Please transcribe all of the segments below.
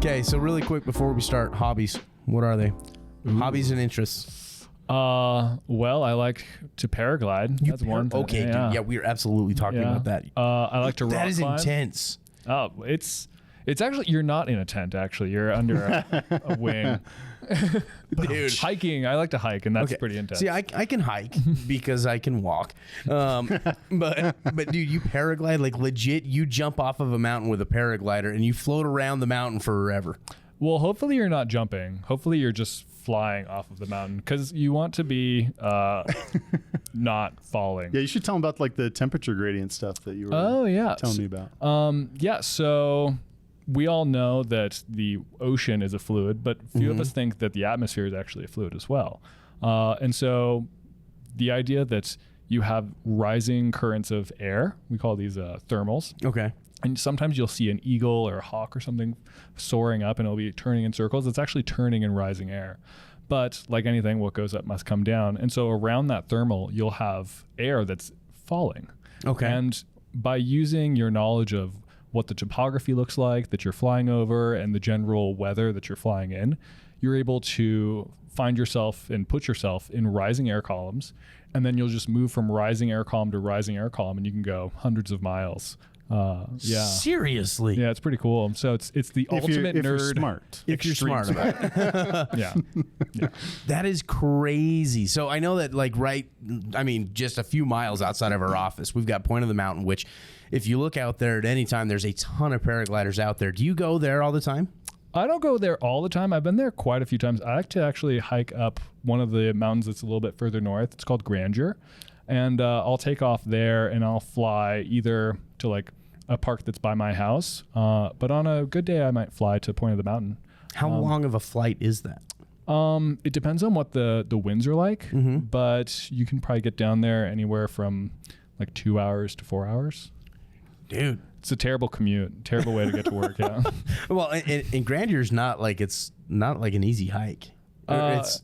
Okay, so really quick before we start, hobbies. What are they? Hobbies and interests. Well, I like to paraglide. That's one. Okay, Yeah. dude. Yeah, we are absolutely talking about that. I like to rock That is climb. intense. Oh, it's actually, you're not in a tent, actually. You're under a wing. Dude. Hiking. I like to hike, and that's pretty intense. See, I can hike because I can walk. But dude, you paraglide like legit. You jump off of a mountain with a paraglider and you float around the mountain forever. Well, hopefully you're not jumping. Hopefully you're just flying off of the mountain because you want to be not falling. Yeah, you should tell them about like the temperature gradient stuff that you were telling me about. So we all know that the ocean is a fluid, but few of us think that the atmosphere is actually a fluid as well. And so the idea that you have rising currents of air, we call these thermals. Okay. And sometimes you'll see an eagle or a hawk or something soaring up and it'll be turning in circles. It's actually turning in rising air. But like anything, what goes up must come down. And so around that thermal, you'll have air that's falling. Okay. And by using your knowledge of what the topography looks like that you're flying over and the general weather that you're flying in, you're able to find yourself and put yourself in rising air columns. And then you'll just move from rising air column to rising air column and you can go hundreds of miles. Seriously. Yeah, it's pretty cool. So it's the ultimate if nerd. you're smart. If you're extreme smart about it. Yeah. That is crazy. So I know that just a few miles outside of our office, we've got Point of the Mountain, which if you look out there at any time, there's a ton of paragliders out there. Do you go there all the time? I don't go there all the time. I've been there quite a few times. I like to actually hike up one of the mountains that's a little bit further north. It's called Grandeur. And I'll take off there and I'll fly either to like a park that's by my house. But on a good day, I might fly to Point of the Mountain. How long of a flight is that? It depends on what the winds are like, but you can probably get down there anywhere from like 2 hours to 4 hours. Dude. It's a terrible commute, terrible way to get to work. Yeah. Well, and Grandeur's not like an easy hike. It's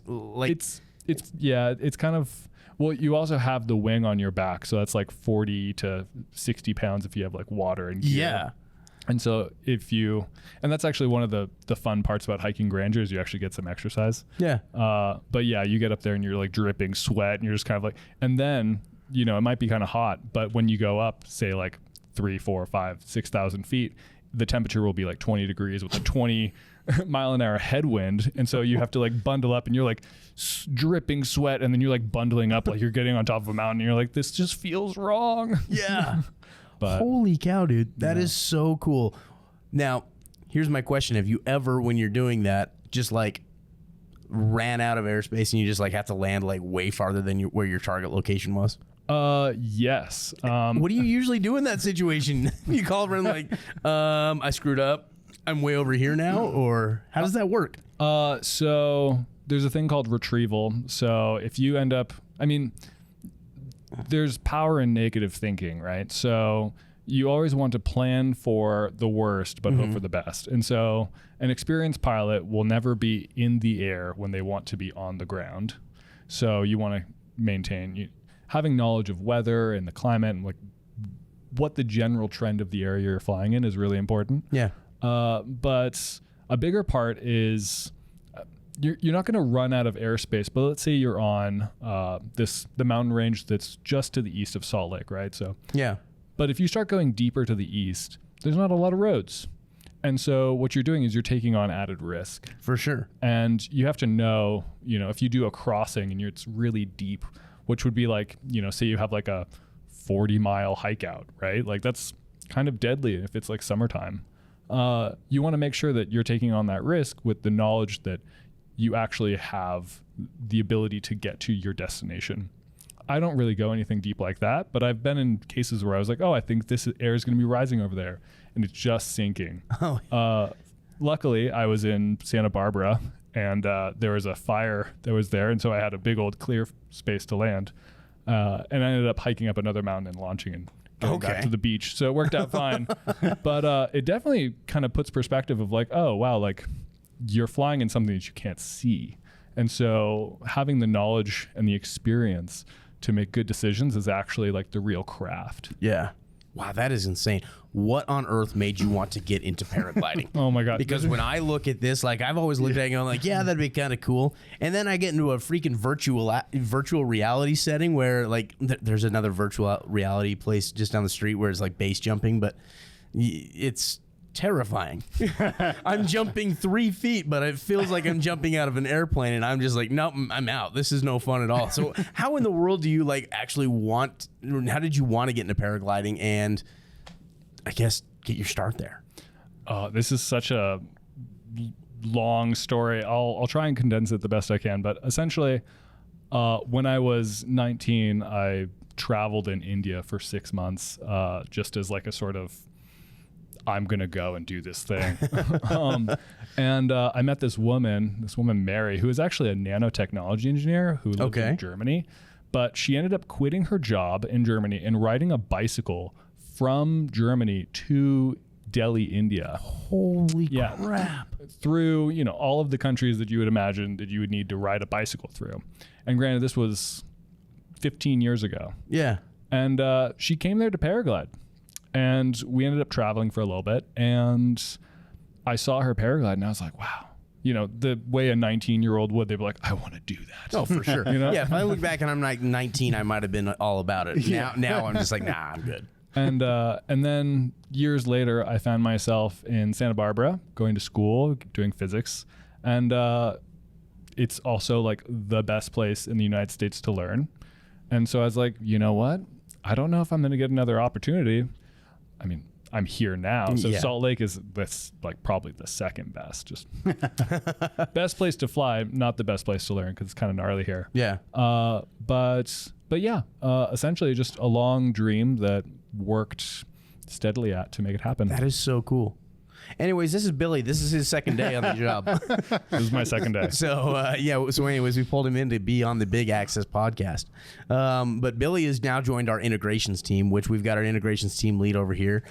kind of, well, you also have the wing on your back. So that's like 40 to 60 pounds if you have like water and gear. Yeah. And so and that's actually one of the fun parts about hiking Grandeur is you actually get some exercise. Yeah. But yeah, you get up there and you're like dripping sweat and you're just kind of like, and then, it might be kind of hot, but when you go up, say like 3, 4, 5, 6,000 feet, the temperature will be like 20 degrees with a 20 mile an hour headwind. And so you have to like bundle up and you're like dripping sweat. And then you're like bundling up like you're getting on top of a mountain. And you're like, this just feels wrong. Yeah. But holy cow, dude. That is so cool. Now, here's my question. Have you ever, when you're doing that, just like ran out of airspace and you just like have to land like way farther than where your target location was? Yes. What do you usually do in that situation? You call over and like, I screwed up. I'm way over here now, or how does that work? So there's a thing called retrieval. So if you end up, there's power in negative thinking, right? So you always want to plan for the worst, but hope for the best. And so an experienced pilot will never be in the air when they want to be on the ground. So you want to maintain having knowledge of weather and the climate and like what the general trend of the area you're flying in is really important. Yeah. But a bigger part is you're not going to run out of airspace, but let's say you're on the mountain range that's just to the east of Salt Lake, right? So yeah. But if you start going deeper to the east, there's not a lot of roads. And so what you're doing is you're taking on added risk. For sure. And you have to know, if you do a crossing and it's really deep, which would be like, say you have like a 40-mile hike out, right? Like that's kind of deadly if it's like summertime. You want to make sure that you're taking on that risk with the knowledge that you actually have the ability to get to your destination. I don't really go anything deep like that, but I've been in cases where I was like, I think this air is going to be rising over there, and it's just sinking. Luckily, I was in Santa Barbara, and there was a fire that was there, and so I had a big old clear space to land. And I ended up hiking up another mountain and launching and going back to the beach. So it worked out fine. But it definitely kind of puts perspective of like, oh, wow, like you're flying in something that you can't see. And so having the knowledge and the experience to make good decisions is actually like the real craft. Yeah. Wow, that is insane. What on earth made you want to get into paragliding? Oh my God. Because when I look at this, like I've always looked at it going like, yeah, that'd be kind of cool. And then I get into a freaking virtual reality setting where like there's another virtual reality place just down the street where it's like base jumping, but it's terrifying. I'm jumping 3 feet, but it feels like I'm jumping out of an airplane, and I'm just like, nope, I'm out. This is no fun at all. So how in the world do you like actually how did you want to get into paragliding and I guess get your start there? This is such a long story. I'll try and condense it the best I can, but essentially when I was 19, I traveled in India for 6 months just as like a sort of I'm going to go and do this thing. And I met this woman, Mary, who is actually a nanotechnology engineer who lived in Germany. But she ended up quitting her job in Germany and riding a bicycle from Germany to Delhi, India. Holy crap. Through, all of the countries that you would imagine that you would need to ride a bicycle through. And granted, this was 15 years ago. Yeah. And she came there to paraglide. And we ended up traveling for a little bit, and I saw her paraglide, and I was like, wow. The way a 19-year-old would, they'd be like, I want to do that. Oh, for sure. Yeah, if I look back and I'm like 19, I might have been all about it. Now I'm just like, nah, I'm good. And then years later, I found myself in Santa Barbara going to school, doing physics. And it's also like the best place in the United States to learn. And so I was like, you know what? I don't know if I'm going to get another opportunity. I mean, I'm here now. So Salt Lake is probably the second best. Just best place to fly, not the best place to learn because it's kind of gnarly here. Yeah. But yeah, essentially just a long dream that worked steadily to make it happen. That is so cool. Anyways, this is Billy. This is his second day on the job. This is my second day. So, anyways, we pulled him in to be on the Big Access podcast. But Billy has now joined our integrations team, which we've got our integrations team lead over here,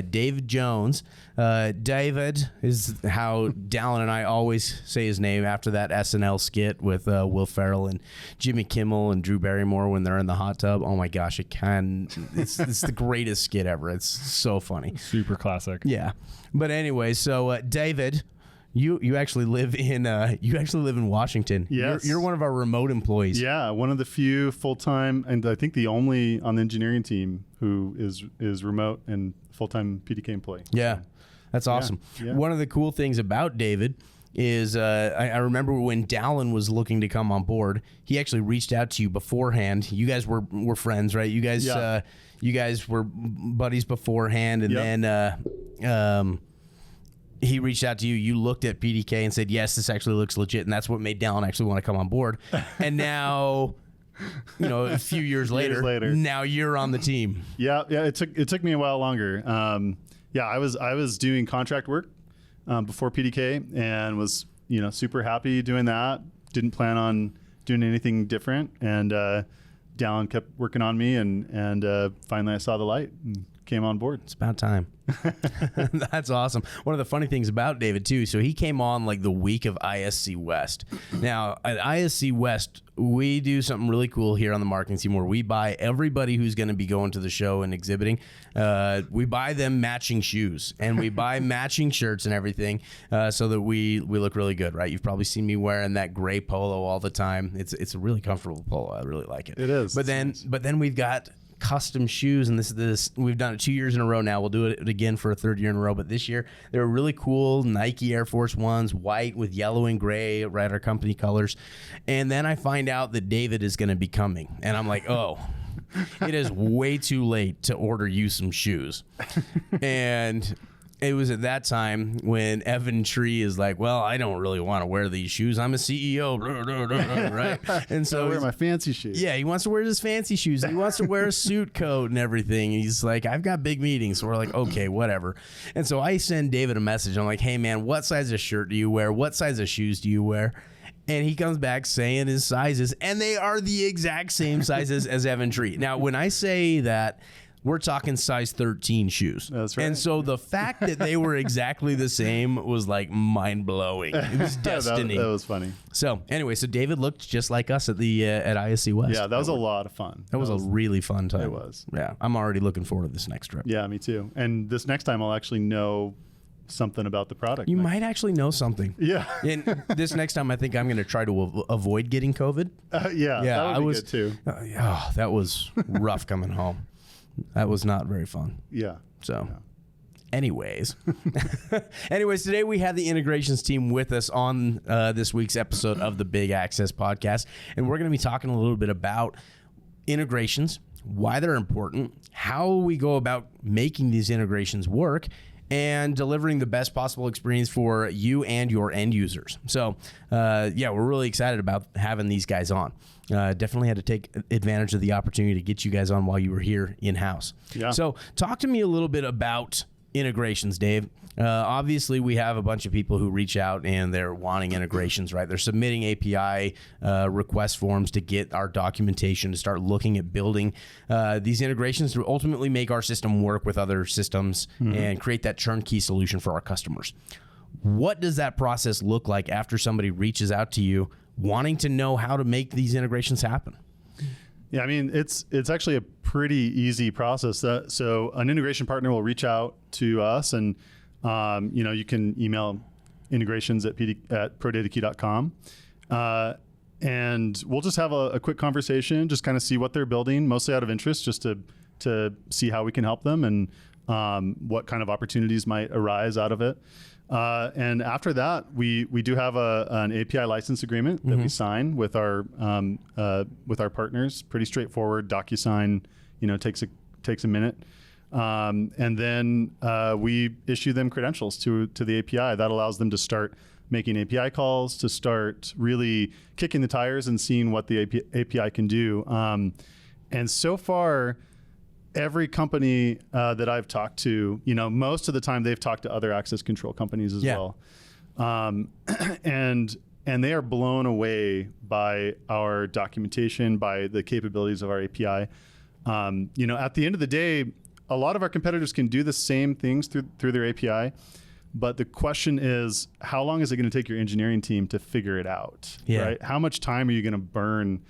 David Jones. David is how Dallin and I always say his name after that SNL skit with Will Ferrell and Jimmy Kimmel and Drew Barrymore when they're in the hot tub. Oh my gosh, it's the greatest skit ever. It's so funny. Super classic. Yeah. But anyway, so David, you actually live in Washington. Yes. You're one of our remote employees. Yeah, one of the few full-time, and I think the only on the engineering team who is remote and full-time PDK employee. Yeah, that's awesome. Yeah. One of the cool things about David is I remember when Dallin was looking to come on board, he actually reached out to you beforehand. You guys were friends, right? You guys were buddies beforehand, and then he reached out to you. You looked at PDK and said, yes, this actually looks legit. And that's what made Dallin actually want to come on board. And now, a few years later, now you're on the team. Yeah. It took me a while longer. I was doing contract work before PDK and was, super happy doing that. Didn't plan on doing anything different. And Dallin kept working on me, and finally I saw the light and came on board. It's about time. That's awesome. One of the funny things about David too, so he came on like the week of ISC West. Now at ISC West, we do something really cool here on the marketing team where we buy everybody who's going to be going to the show and exhibiting. We buy them matching shoes and we buy matching shirts and everything so that we look really good, right? You've probably seen me wearing that gray polo all the time. It's a really comfortable polo. I really like it. It is. But then we've got custom shoes, and this we've done it 2 years in a row now. We'll do it again for a third year in a row, but this year they were really cool Nike Air Force Ones, white with yellow and gray, right, our company colors. And then I find out that David is going to be coming, and I'm like, oh, it is way too late to order you some shoes. And it was at that time when Evan Tree is like, well, I don't really want to wear these shoes. I'm a CEO, right? And so I wear my fancy shoes. Yeah, he wants to wear his fancy shoes. He wants to wear a suit coat and everything. He's like, I've got big meetings. So we're like, okay, whatever. And so I send David a message. I'm like, hey, man, what size of shirt do you wear? What size of shoes do you wear? And he comes back saying his sizes, and they are the exact same sizes as Evan Tree. Now, when I say that, we're talking size 13 shoes. That's right. And so the fact that they were exactly the same was like mind blowing. It was destiny. that was funny. So anyway, so David looked just like us at the at ISC West. Yeah, that was a lot of fun. That was a really fun time. It was. Yeah, I'm already looking forward to this next trip. Yeah, me too. And this next time I'll actually know something about the product. You might actually know something. Yeah. And this next time, I think I'm going to try to avoid getting COVID. Yeah, that would be good too. That was rough coming home. That was not very fun. Yeah. So, anyways, today we have the integrations team with us on this week's episode of the Big Access Podcast, and we're going to be talking a little bit about integrations, why they're important, how we go about making these integrations work, and delivering the best possible experience for you and your end users. So, we're really excited about having these guys on. Definitely had to take advantage of the opportunity to get you guys on while you were here in-house. Yeah. So talk to me a little bit about integrations, Dave. Obviously, we have a bunch of people who reach out and they're wanting integrations, right? They're submitting API request forms to get our documentation to start looking at building these integrations to ultimately make our system work with other systems and create that turnkey solution for our customers. What does that process look like after somebody reaches out to you wanting to know how to make these integrations happen? Yeah, I mean, it's actually a pretty easy process. So an integration partner will reach out to us, and you can email integrations at prodatakey.com. And we'll just have a quick conversation, just kind of see what they're building, mostly out of interest, just to see how we can help them and what kind of opportunities might arise out of it. And after that, we do have an API license agreement that we sign with our partners. Pretty straightforward. DocuSign, takes a minute, and then we issue them credentials to the API. That allows them to start making API calls, to start really kicking the tires and seeing what the API can do. And so far, every company that I've talked to, most of the time they've talked to other access control companies as well. And they are blown away by our documentation, by the capabilities of our API. At the end of the day, a lot of our competitors can do the same things through their API. But the question is, how long is it going to take your engineering team to figure it out? Yeah. Right? How much time are you going to burn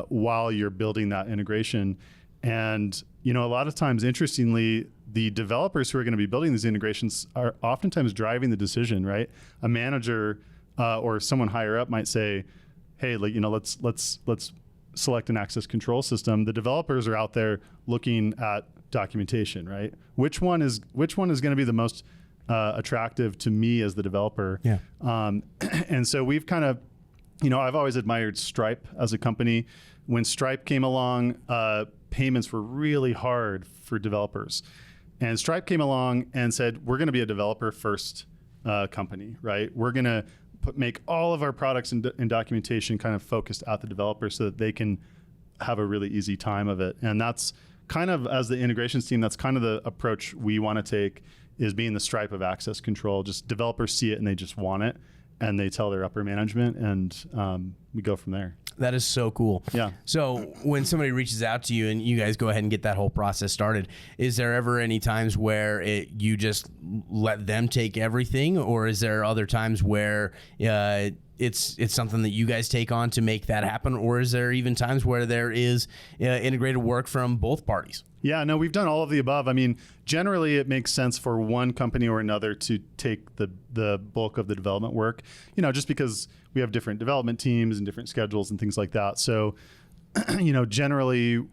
while you're building that integration? And a lot of times, interestingly, the developers who are going to be building these integrations are oftentimes driving the decision, right? A manager or someone higher up might say, "Hey, let's select an access control system." The developers are out there looking at documentation, right? Which one is going to be the most attractive to me as the developer? Yeah. And so we've kind of, I've always admired Stripe as a company. When Stripe came along, payments were really hard for developers. And Stripe came along and said, we're going to be a developer first company, right? We're going to make all of our products and documentation kind of focused at the developer so that they can have a really easy time of it. And that's kind of, as the integrations team, that's kind of the approach we want to take, is being the Stripe of access control. Just developers see it and they just want it, and they tell their upper management, and we go from there. That is so cool. Yeah. So when somebody reaches out to you and you guys go ahead and get that whole process started, is there ever any times where you just let them take everything, or is there other times where it's something that you guys take on to make that happen, or is there even times where there is integrated work from both parties? Yeah, no, we've done all of the above. I mean, generally it makes sense for one company or another to take the bulk of the development work, just because we have different development teams and different schedules and things like that. So, generally,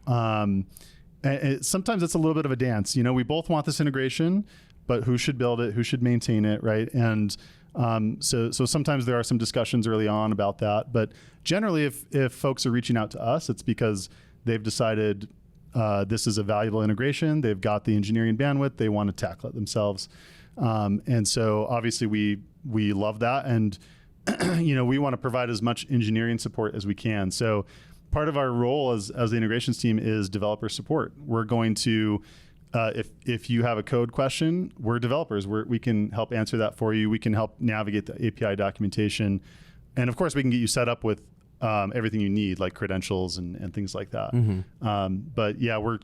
sometimes it's a little bit of a dance. We both want this integration, but who should build it? Who should maintain it, right? And so sometimes there are some discussions early on about that. But generally, if folks are reaching out to us, it's because they've decided this is a valuable integration. They've got the engineering bandwidth. They want to tackle it themselves. And so obviously we love that. And, we want to provide as much engineering support as we can. So part of our role as the integrations team is developer support. We're going to, if you have a code question, we're developers. We can help answer that for you. We can help navigate the API documentation. And of course, we can get you set up with everything you need, like credentials and things like that. But yeah, we're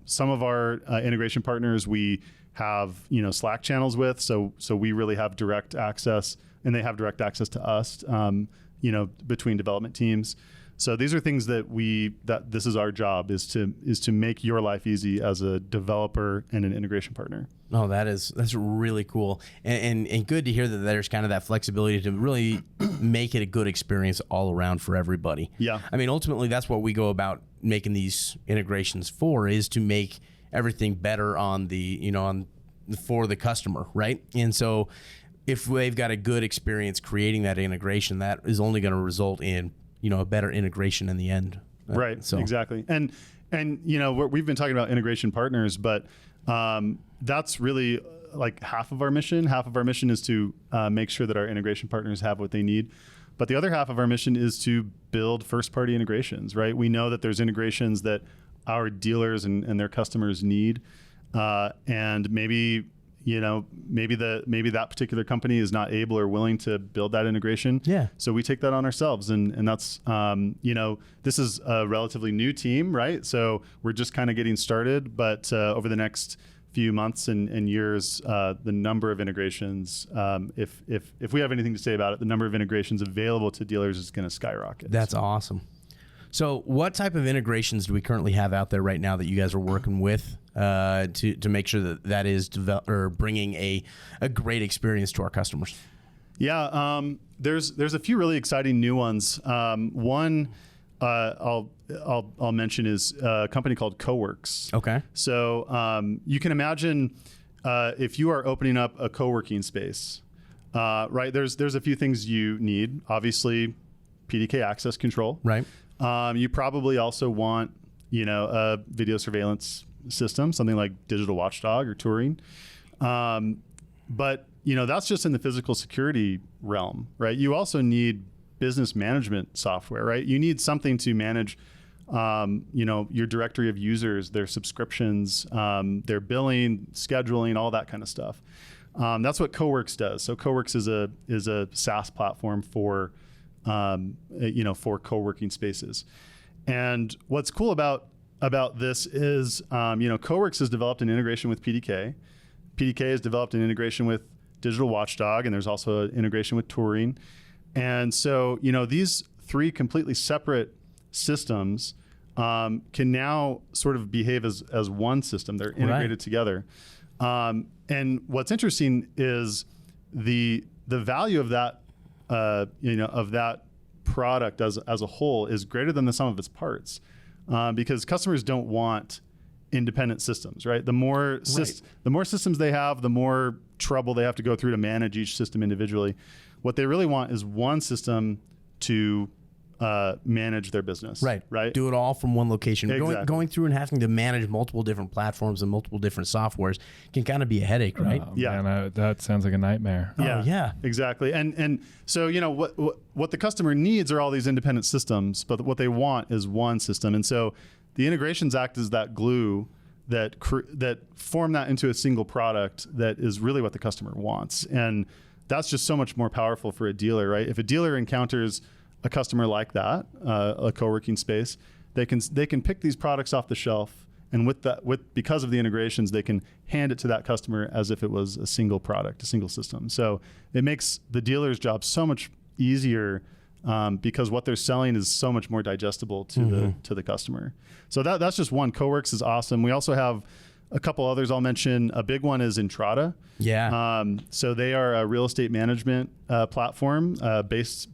some of our integration partners we have Slack channels with, so we really have direct access, and they have direct access to us, between development teams. So these are things that this is our job, is to make your life easy as a developer and an integration partner. Oh, that's really cool, and good to hear that there's kind of that flexibility to really make it a good experience all around for everybody. Yeah. I mean, ultimately, that's what we go about making these integrations for, is to make everything better on for the customer, right? And so, if they've got a good experience creating that integration, that is only going to result in a better integration in the end. Right. So exactly. And we've been talking about integration partners, but that's really like half of our mission. Half of our mission is to make sure that our integration partners have what they need. But the other half of our mission is to build first-party integrations, right? We know that there's integrations that our dealers and their customers need, and maybe that particular company is not able or willing to build that integration. Yeah. So we take that on ourselves, and that's this is a relatively new team, right? So we're just kind of getting started, but over the next few months and years, the number of integrations, if we have anything to say about it, the number of integrations available to dealers is going to skyrocket. That's awesome. So what type of integrations do we currently have out there right now that you guys are working with to make sure that is bringing a great experience to our customers? Yeah, there's a few really exciting new ones. One I'll mention is a company called Coworks. Okay. So you can imagine if you are opening up a co-working space, right? There's a few things you need. Obviously, PDK access control. Right. You probably also want a video surveillance system, something like Digital Watchdog or Turing. But that's just in the physical security realm, right? You also need business management software, right? You need something to manage your directory of users, their subscriptions, their billing, scheduling, all that kind of stuff. That's what Coworks does. So Coworks is a SaaS platform for co-working spaces. And what's cool about this is, Coworks has developed an integration with PDK. PDK has developed an integration with Digital Watchdog, and there's also an integration with Turing. And so, these three completely separate systems can now sort of behave as one system. They're integrated together. And what's interesting is the value of that of that product as a whole is greater than the sum of its parts, because customers don't want independent systems, right? The more systems they have, the more trouble they have to go through to manage each system individually. What they really want is one system to manage their business. Right. Do it all from one location. Exactly. Going through and having to manage multiple different platforms and multiple different softwares can kind of be a headache, right? Yeah. Man, that sounds like a nightmare. Yeah. Oh, yeah. Exactly. And so, what the customer needs are all these independent systems, but what they want is one system. And so the integrations act as that glue that form that into a single product that is really what the customer wants. And that's just so much more powerful for a dealer, right? If a dealer encounters a customer like that, a co-working space, they can pick these products off the shelf, and because of the integrations, they can hand it to that customer as if it was a single product, a single system. So it makes the dealer's job so much easier, because what they're selling is so much more digestible to the customer. So that's just one. Coworks is awesome. We also have a couple others I'll mention. A big one is Entrata. Yeah. So they are a real estate management platform based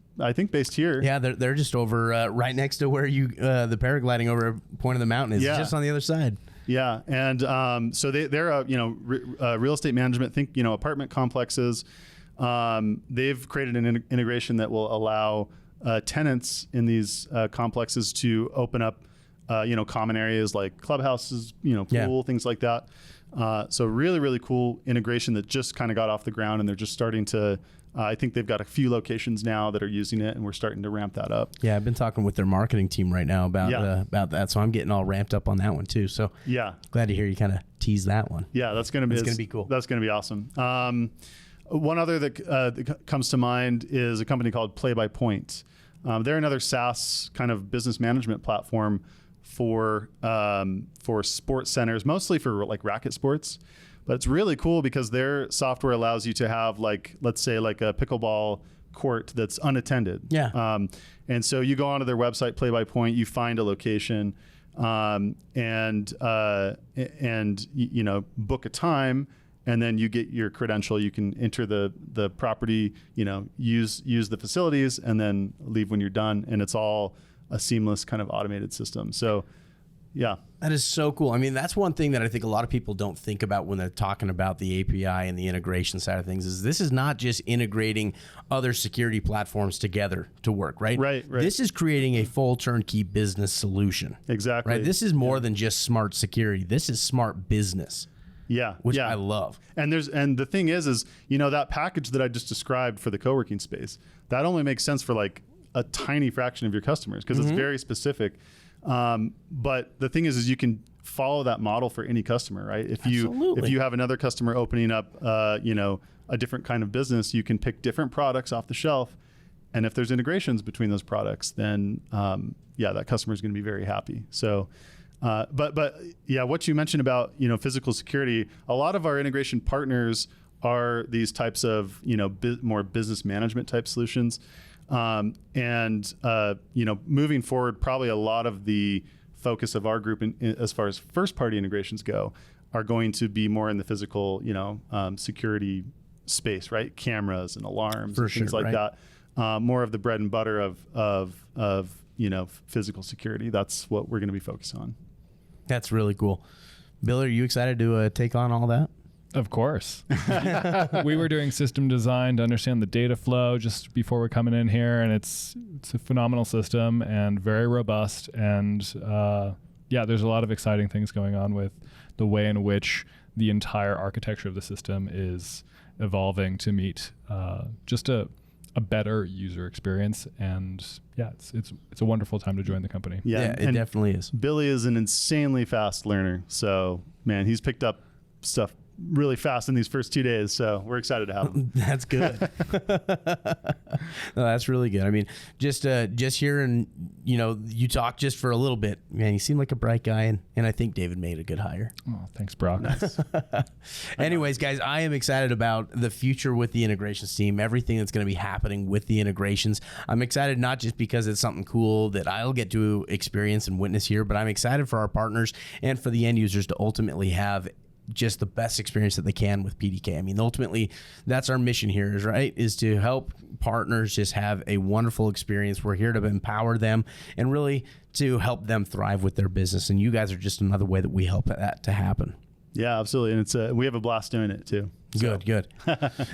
here. Yeah, they're just over right next to where the paragliding over Point of the Mountain is, just on the other side. Yeah, and so they're a real estate management. Think apartment complexes. They've created an integration that will allow tenants in these complexes to open up common areas like clubhouses, pool, things like that. So really, really cool integration that just kind of got off the ground, and they're just starting to. I think they've got a few locations now that are using it, and we're starting to ramp that up. Yeah, I've been talking with their marketing team right now about that, so I'm getting all ramped up on that one too. So glad to hear you kind of tease that one. Yeah, that's going to be cool. That's going to be awesome. One other that comes to mind is a company called Play by Point. They're another SaaS kind of business management platform for sports centers, mostly for like racket sports. But it's really cool because their software allows you to have like, let's say like a pickleball court that's unattended. Yeah. And so you go onto their website, Play by Point, you find a location, and you know, book a time, and then you get your credential. You can enter the property, you know, use the facilities, and then leave when you're done. And it's all a seamless kind of automated system. So, yeah. That is so cool. I mean, that's one thing that I think a lot of people don't think about when they're talking about the API and the integration side of things. Is this is not just integrating other security platforms together to work, right? Right. This is creating a full turnkey business solution. Exactly. Right. This is more than just smart security. This is smart business. Yeah. Which yeah. I love. And the thing is, you know, that package that I just described for the co-working space, that only makes sense for like a tiny fraction of your customers because it's very specific. But the thing is you can follow that model for any customer, right? If you have another customer opening up, you know, a different kind of business, you can pick different products off the shelf. And if there's integrations between those products, then yeah, that customer is going to be very happy. So, but yeah, what you mentioned about, you know, physical security, a lot of our integration partners are these types of, you know, more business management type solutions. You know, moving forward, probably a lot of the focus of our group as far as first party integrations go are going to be more in the physical, you know, security space, right? Cameras and alarms and things like that. More of the bread and butter of you know, physical security. That's what we're going to be focused on. That's really cool. Bill, are you excited to take on all that? Of course. We were doing system design to understand the data flow just before we're coming in here, and it's a phenomenal system and very robust. And yeah, there's a lot of exciting things going on with the way in which the entire architecture of the system is evolving to meet just a better user experience. And yeah, it's a wonderful time to join the company. Yeah, it definitely is. Billy is an insanely fast learner. So man, he's picked up stuff really fast in these first 2 days, so we're excited to have him. That's good. No, that's really good. I mean, just hearing, you know, you talk just for a little bit, man, you seem like a bright guy, and I think David made a good hire. Oh, thanks, Brock. Nice. Anyways, guys, I am excited about the future with the integrations team, everything that's going to be happening with the integrations. I'm excited not just because it's something cool that I'll get to experience and witness here, but I'm excited for our partners and for the end users to ultimately have just the best experience that they can with PDK. I mean, ultimately, that's our mission here, is to help partners just have a wonderful experience. We're here to empower them and really to help them thrive with their business. And you guys are just another way that we help that to happen. Yeah, absolutely. And we have a blast doing it too. Good.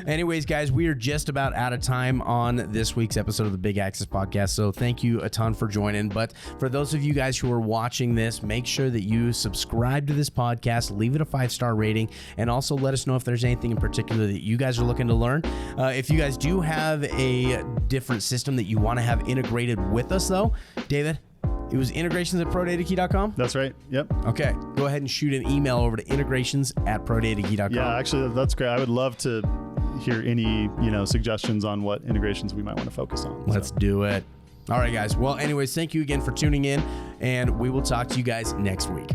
Anyways, guys, we are just about out of time on this week's episode of the Big Access Podcast. So thank you a ton for joining. But for those of you guys who are watching this, make sure that you subscribe to this podcast, leave it a 5-star rating, and also let us know if there's anything in particular that you guys are looking to learn. If you guys do have a different system that you want to have integrated with us, though, David, it was integrations@prodatakey.com? That's right. Yep. Okay. Go ahead and shoot an email over to integrations@prodatakey.com. Yeah, actually, that's great. I would love to hear any, you know, suggestions on what integrations we might want to focus on. Let's do it. All right, guys. Well, anyways, thank you again for tuning in, and we will talk to you guys next week.